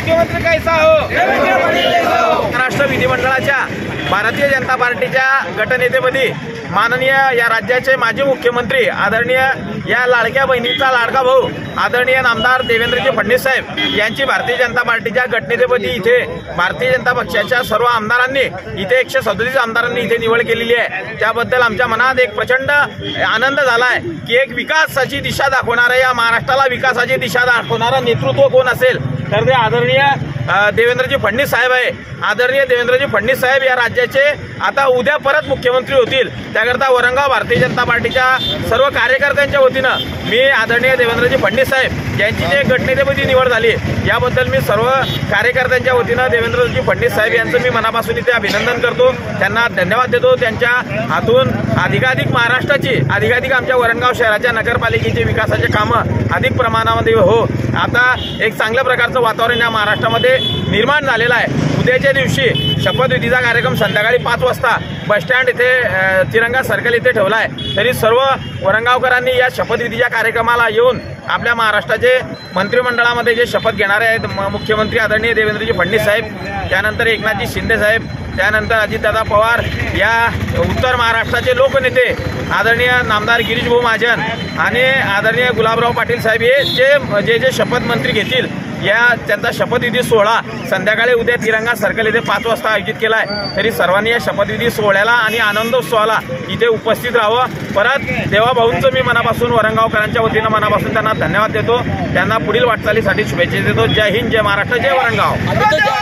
मुख्यमंत्री कैसा हो, महाराष्ट्र विधिमंडळाच्या भारतीय जनता पार्टीच्या गटनेतेपदी माननीय या राज्याचे माजी मुख्यमंत्री आदरणीय या लाडक्या बहिणीचा लाडका भाऊ आदरणीय नामदार देवेंद्रजी फडणवीस साहेब यांची भारतीय जनता पार्टीच्या गटनेतेपदी इथे भारतीय जनता पक्षाच्या सर्व आमदारांनी इथे 137 आमदारांनी इथे निवड केलेली आहे। त्याबद्दल आमच्या मनात एक प्रचंड आनंद झालाय की एक विकासाची दिशा दाखवणारा, या महाराष्ट्राला विकासाची दिशा दाखवणारा नेतृत्व कोण असेल तर ते आदरणीय देवेंद्रजी फडणवीस साहेब आहे। आदरणीय देवेंद्रजी फडणवीस साहेब या राज्याचे आता उद्या परत मुख्यमंत्री होतील। त्याकरता वरंगाव भारतीय जनता पार्टीच्या सर्व कार्यकर्त्यांच्या वतीनं मी आदरणीय देवेंद्रजी फडणवीस साहेब यांची जे गटनेतेपदी निवड झाली याबद्दल मी सर्व कार्यकर्त्यांच्या वतीनं देवेंद्रजी फडणवीस साहेब यांचं मी मनापासून इथे अभिनंदन करतो, त्यांना धन्यवाद देतो। त्यांच्या हातून अधिकाधिक महाराष्ट्राची अधिकाधिक आमच्या वरंगाव शहराच्या नगरपालिकेचे विकासाचे कामं अधिक प्रमाणामध्ये हो, आता एक चांगल्या प्रकारचं वातावरण या महाराष्ट्रामध्ये निर्माण झालेलं आहे। उद्याच्या दिवशी शपथविधीचा कार्यक्रम संध्याकाळी 5 वाजता बसस्टँड इथे तिरंगा सर्कल इथे ठेवला आहे। तरी सर्व वरंगावकरांनी या शपथविधीच्या कार्यक्रमाला येऊन आपल्या महाराष्ट्राचे मंत्रिमंडळामध्ये जे शपथ घेणारे आहेत मुख्यमंत्री आदरणीय देवेंद्रजी फडणवीस साहेब, त्यानंतर एकनाथजी शिंदे साहेब, त्यानंतर अजितदादा पवार, या उत्तर महाराष्ट्राचे लोकनेते आदरणीय नामदार गिरीश भाऊ महाजन आणि आदरणीय गुलाबराव पाटील साहेब हे जे शपथ मंत्री घेतील या त्यांचा शपथविधी सोहळा संध्याकाळी उद्या तिरंगा सर्कल इथे 5 वाजता आयोजित केला आहे। तरी सर्वांनी या शपथविधी सोहळ्याला आणि आनंदोत्सवाला इथे उपस्थित राहावं। परत देवाभाऊंचं मी मनापासून वरंगावकरांच्या वतीनं मनापासून त्यांना धन्यवाद देतो, त्यांना पुढील वाटचालीसाठी शुभेच्छा देतो। जय हिंद, जय महाराष्ट्र, जय वरंगाव।